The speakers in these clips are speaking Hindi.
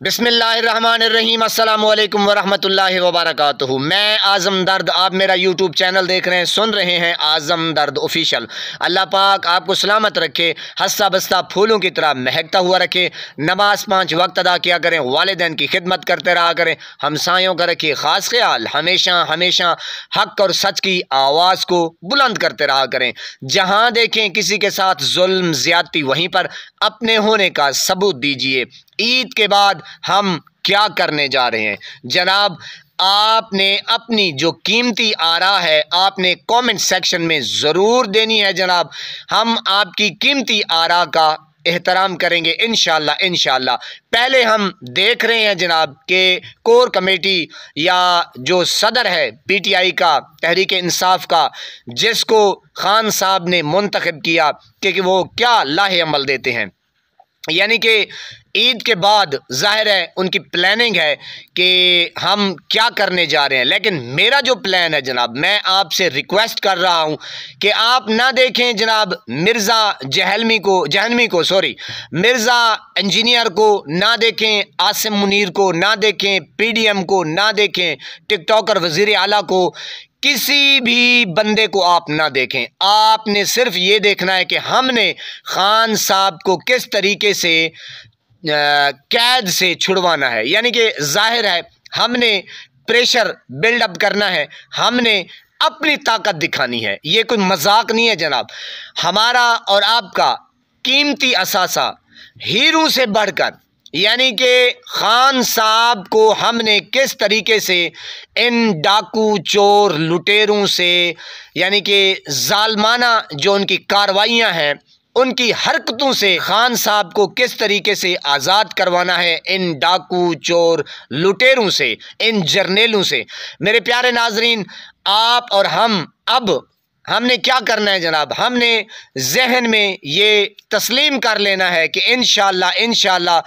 बिस्मिल्लाहिर्रहमानिर्रहीम अस्सलामु अलैकुम वरहमतुल्लाहि वबरकातुहू। मैं आज़म दर्द, आप मेरा यूट्यूब चैनल देख रहे हैं, सुन रहे हैं आज़म दर्द ऑफिशियल। अल्लाह पाक आपको सलामत रखे, हंसता बसता फूलों की तरह महकता हुआ रखे। नमाज 5 वक्त अदा किया करें, वालिदैन की खिदमत करते रहा करें, हमसायों का रखिए ख़ास ख्याल, हमेशा हमेशा हक और सच की आवाज़ को बुलंद करते रहा करें। जहाँ देखें किसी के साथ जुल्म ज़्यादती, वहीं पर अपने होने का सबूत दीजिए। ईद के बाद हम क्या करने जा रहे हैं जनाब, आपने अपनी जो कीमती आरा है आपने कमेंट सेक्शन में ज़रूर देनी है जनाब। हम आपकी कीमती आरा का एहतराम करेंगे इंशाअल्लाह इंशाअल्लाह। पहले हम देख रहे हैं जनाब कि कोर कमेटी या जो सदर है PTI का, तहरीक इंसाफ का, जिसको खान साहब ने मुंतखब किया कि वो क्या लाहे अमल देते हैं। यानी कि ईद के बाद ज़ाहिर है उनकी प्लानिंग है कि हम क्या करने जा रहे हैं, लेकिन मेरा जो प्लान है जनाब, मैं आपसे रिक्वेस्ट कर रहा हूं कि आप ना देखें जनाब मिर्ज़ा मिर्ज़ा इंजीनियर को ना देखें, आसिम मुनीर को ना देखें, PDM को ना देखें, टिकटॉकर वज़ीर आला को, किसी भी बंदे को आप ना देखें। आपने सिर्फ ये देखना है कि हमने खान साहब को किस तरीके से कैद से छुड़वाना है। यानी कि जाहिर है हमने प्रेशर बिल्डअप करना है, हमने अपनी ताकत दिखानी है। ये कोई मजाक नहीं है जनाब। हमारा और आपका कीमती असासा हीरो से बढ़कर, यानी कि खान साहब को हमने किस तरीके से इन डाकू चोर लुटेरों से, यानी कि जालमाना जो उनकी कार्रवाइयाँ हैं, उनकी हरकतों से खान साहब को किस तरीके से आज़ाद करवाना है, इन डाकू चोर लुटेरों से, इन जर्नेलों से। मेरे प्यारे नाजरीन, आप और हम अब हमने क्या करना है जनाब, हमने जहन में ये तस्लीम कर लेना है कि इंशाअल्लाह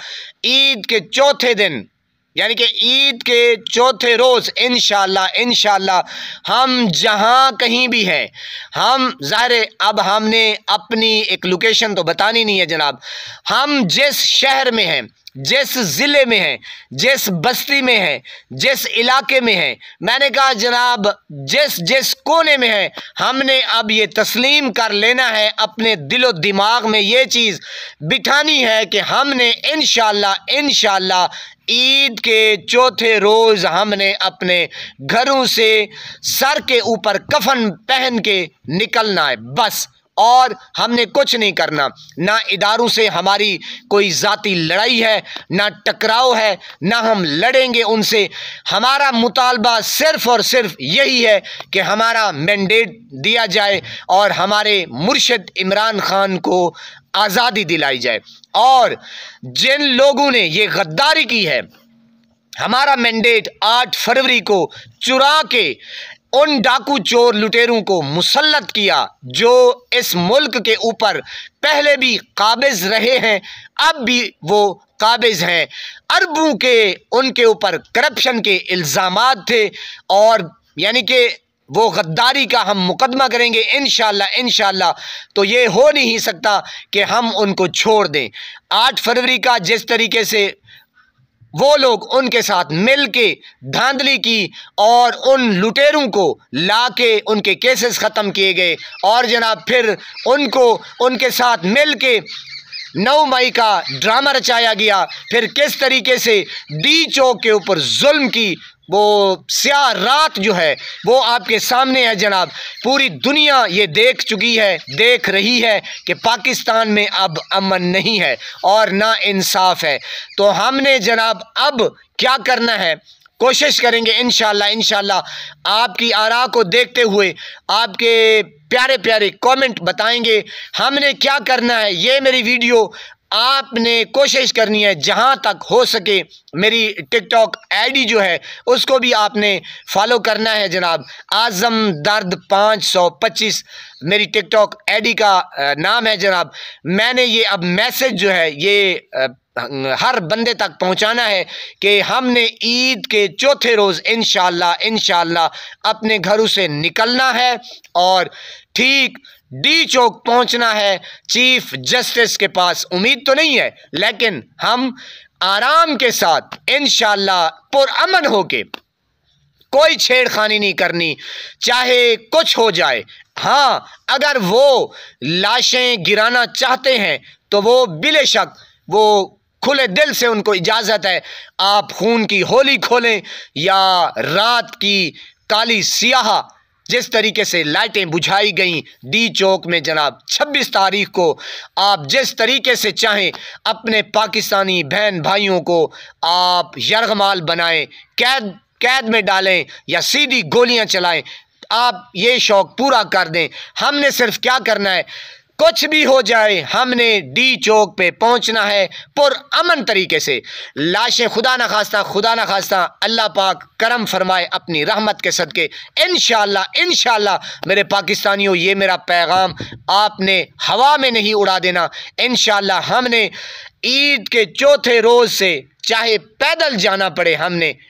ईद के चौथे दिन, यानी कि ईद के चौथे रोज़ इंशाअल्लाह हम जहाँ कहीं भी हैं, हम ज़ाहिर अब हमने अपनी एक लोकेशन तो बतानी नहीं है जनाब। हम जिस शहर में हैं, जिस ज़िले में हैं, जिस बस्ती में हैं, जिस इलाके में हैं, मैंने कहा जनाब जिस कोने में है, हमने अब ये तस्लीम कर लेना है, अपने दिलो दिमाग में ये चीज़ बिठानी है कि हमने इंशाअल्लाह ईद के चौथे रोज़ हमने अपने घरों से सर के ऊपर कफन पहन के निकलना है बस, और हमने कुछ नहीं करना। ना इदारों से हमारी कोई ज़ाती लड़ाई है, ना टकराव है, ना हम लड़ेंगे उनसे। हमारा मुतालबा सिर्फ़ और सिर्फ यही है कि हमारा मैंडेट दिया जाए और हमारे मुर्शिद इमरान खान को आज़ादी दिलाई जाए। और जिन लोगों ने ये गद्दारी की है, हमारा मैंडेट 8 फरवरी को चुरा के उन डाकू चोर लुटेरों को मुसल्लत किया जो इस मुल्क के ऊपर पहले भी काबिज रहे हैं, अब भी वो काबिज हैं। अरबों के उनके ऊपर करप्शन के इल्ज़ामात थे, और यानी कि वो गद्दारी का हम मुकदमा करेंगे इंशाअल्लाह। तो ये हो नहीं सकता कि हम उनको छोड़ दें। 8 फरवरी का जिस तरीके से वो लोग उनके साथ मिल के धांधली की और उन लुटेरों को लाके उनके केसेस ख़त्म किए गए, और जनाब फिर उनको उनके साथ मिल के 9 मई का ड्रामा रचाया गया। फिर किस तरीके से डी चौक के ऊपर जुल्म की वो स्याह रात जो है वो आपके सामने है जनाब। पूरी दुनिया ये देख चुकी है, देख रही है कि पाकिस्तान में अब अमन नहीं है और ना इंसाफ है। तो हमने जनाब अब क्या करना है, कोशिश करेंगे इंशाअल्लाह आपकी आरा को देखते हुए आपके प्यारे प्यारे कमेंट बताएंगे हमने क्या करना है। ये मेरी वीडियो आपने कोशिश करनी है जहां तक हो सके, मेरी टिकटॉक ID जो है उसको भी आपने फॉलो करना है जनाब। आज़म दर्द 525 मेरी टिकटॉक ID का नाम है जनाब। मैंने ये अब मैसेज जो है ये हर बंदे तक पहुंचाना है कि हमने ईद के चौथे रोज़ इंशाअल्लाह अपने घरों से निकलना है और ठीक डी चौक पहुंचना है चीफ जस्टिस के पास। उम्मीद तो नहीं है, लेकिन हम आराम के साथ इंशाअल्लाह पुरअमन होके, कोई छेड़खानी नहीं करनी, चाहे कुछ हो जाए। हाँ, अगर वो लाशें गिराना चाहते हैं तो वो बिलेशक वो खुले दिल से उनको इजाज़त है, आप खून की होली खोलें या रात की काली सियाह जिस तरीके से लाइटें बुझाई गईं डी चौक में जनाब 26 तारीख को, आप जिस तरीके से चाहें अपने पाकिस्तानी बहन भाइयों को आप यरगमाल बनाएं, कैद में डालें या सीधी गोलियां चलाएं, आप ये शौक़ पूरा कर दें। हमने सिर्फ क्या करना है, कुछ भी हो जाए हमने डी चौक पे पहुंचना है पुरअमन तरीके से। लाशें खुदा न खास्ता अल्लाह पाक करम फरमाए अपनी रहमत के सदके, इंशाअल्लाह मेरे पाकिस्तानियों, ये मेरा पैगाम आपने हवा में नहीं उड़ा देना। इंशाअल्लाह हमने ईद के चौथे रोज़ से चाहे पैदल जाना पड़े,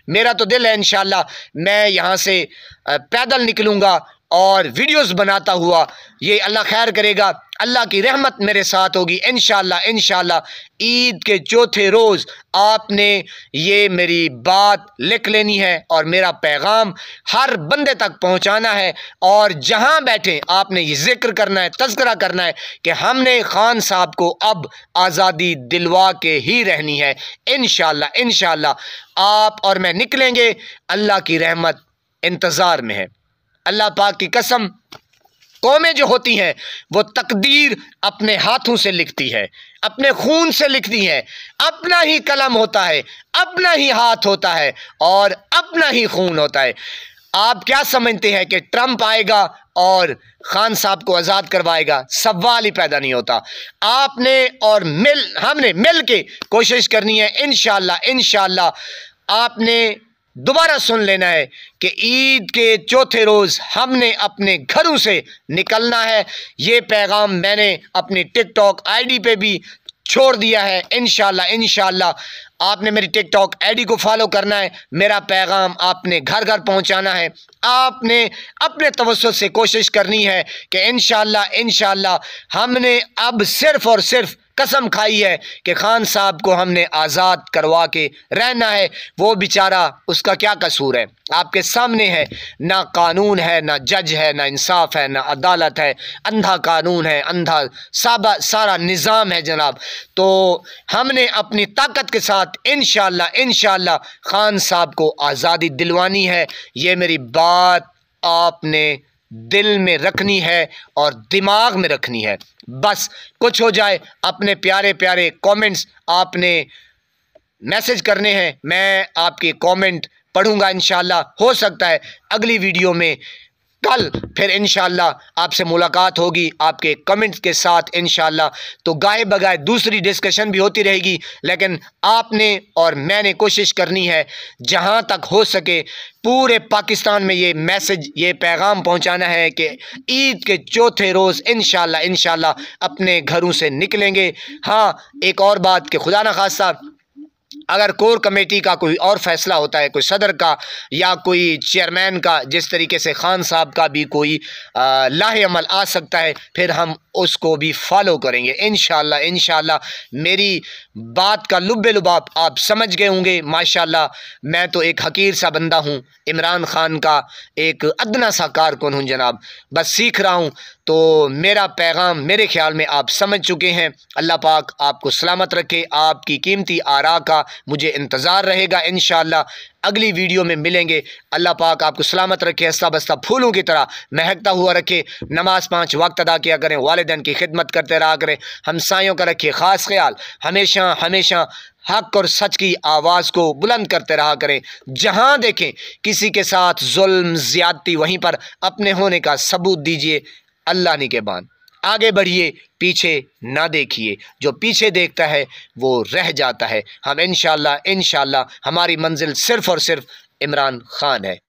मेरा तो दिल है इंशाअल्लाह मैं यहाँ से पैदल निकलूँगा और वीडियोस बनाता हुआ, ये अल्लाह खैर करेगा, अल्लाह की रहमत मेरे साथ होगी इंशाअल्लाह। ईद के चौथे रोज़ आपने ये मेरी बात लिख लेनी है और मेरा पैगाम हर बंदे तक पहुंचाना है, और जहां बैठे आपने ये जिक्र करना है, तज़किरा करना है कि हमने खान साहब को अब आज़ादी दिलवा के ही रहनी है। इंशाअल्लाह आप और मैं निकलेंगे, अल्लाह की रहमत इंतज़ार में है। अल्लाह पाक की कसम, कौमें जो होती हैं वो तकदीर अपने हाथों से लिखती है, अपने खून से लिखती है, अपना ही कलम होता है, अपना ही हाथ होता है और अपना ही खून होता है। आप क्या समझते हैं कि ट्रंप आएगा और खान साहब को आज़ाद करवाएगा? सवाल ही पैदा नहीं होता। आपने और हमने मिल के कोशिश करनी है इंशाअल्लाह। आपने दोबारा सुन लेना है कि ईद के चौथे रोज़ हमने अपने घरों से निकलना है। ये पैगाम मैंने अपनी टिकटॉक आईडी पे भी छोड़ दिया है। इंशाअल्लाह आपने मेरी टिकटॉक आईडी को फॉलो करना है, मेरा पैगाम आपने घर घर पहुंचाना है। आपने अपने तवज्जुह से कोशिश करनी है कि इंशाअल्लाह हमने अब सिर्फ़ और सिर्फ कसम खाई है कि खान साहब को हमने आज़ाद करवा के रहना है। वो बेचारा, उसका क्या कसूर है? आपके सामने है, ना कानून है, ना जज है, ना इंसाफ है, ना अदालत है, अंधा कानून है, अंधा सारा निज़ाम है जनाब। तो हमने अपनी ताकत के साथ इंशाअल्लाह खान साहब को आज़ादी दिलवानी है। ये मेरी बात आपने दिल में रखनी है और दिमाग में रखनी है। बस कुछ हो जाए, अपने प्यारे प्यारे कमेंट्स आपने मैसेज करने हैं, मैं आपके कमेंट पढ़ूंगा इंशाअल्लाह। हो सकता है अगली वीडियो में कल फिर इंशाअल्लाह आपसे मुलाकात होगी आपके कमेंट्स के साथ इंशाअल्लाह। तो गाए बगाए दूसरी डिस्कशन भी होती रहेगी, लेकिन आपने और मैंने कोशिश करनी है जहां तक हो सके पूरे पाकिस्तान में ये मैसेज, ये पैगाम पहुंचाना है कि ईद के चौथे रोज़ इंशाअल्लाह अपने घरों से निकलेंगे। हाँ, एक और बात कि खुदा न खास्ता अगर कोर कमेटी का कोई और फैसला होता है, कोई सदर का या कोई चेयरमैन का, जिस तरीके से खान साहब का भी कोई लाहे अमल आ सकता है, फिर हम उसको भी फॉलो करेंगे इंशाअल्लाह। मेरी बात का लुब्बे लुबाब आप समझ गए होंगे माशाअल्लाह। मैं तो एक हकीर सा बंदा हूँ, इमरान खान का एक अदना सा कारकुन हूँ जनाब, बस सीख रहा हूँ। तो मेरा पैगाम मेरे ख्याल में आप समझ चुके हैं। अल्लाह पाक आपको सलामत रखे, आपकी कीमती आरा का मुझे इंतज़ार रहेगा इंशाअल्लाह। अगली वीडियो में मिलेंगे। अल्लाह पाक आपको सलामत रखे, हंसता बसता फूलों की तरह महकता हुआ रखे, नमाज 5 वक्त अदा किया करें, वालिदैन की खिदमत करते रहा करें, हमसायों का रखिए ख़ास ख्याल, हमेशा हक और सच की आवाज़ को बुलंद करते रहा करें। जहाँ देखें किसी के साथ जुल्म ज़्यादती, वहीं पर अपने होने का सबूत दीजिए। अल्लाह निगहबान, आगे बढ़िए, पीछे ना देखिए। जो पीछे देखता है वो रह जाता है। हम इंशाअल्लाह हमारी मंजिल सिर्फ़ और सिर्फ इमरान खान है।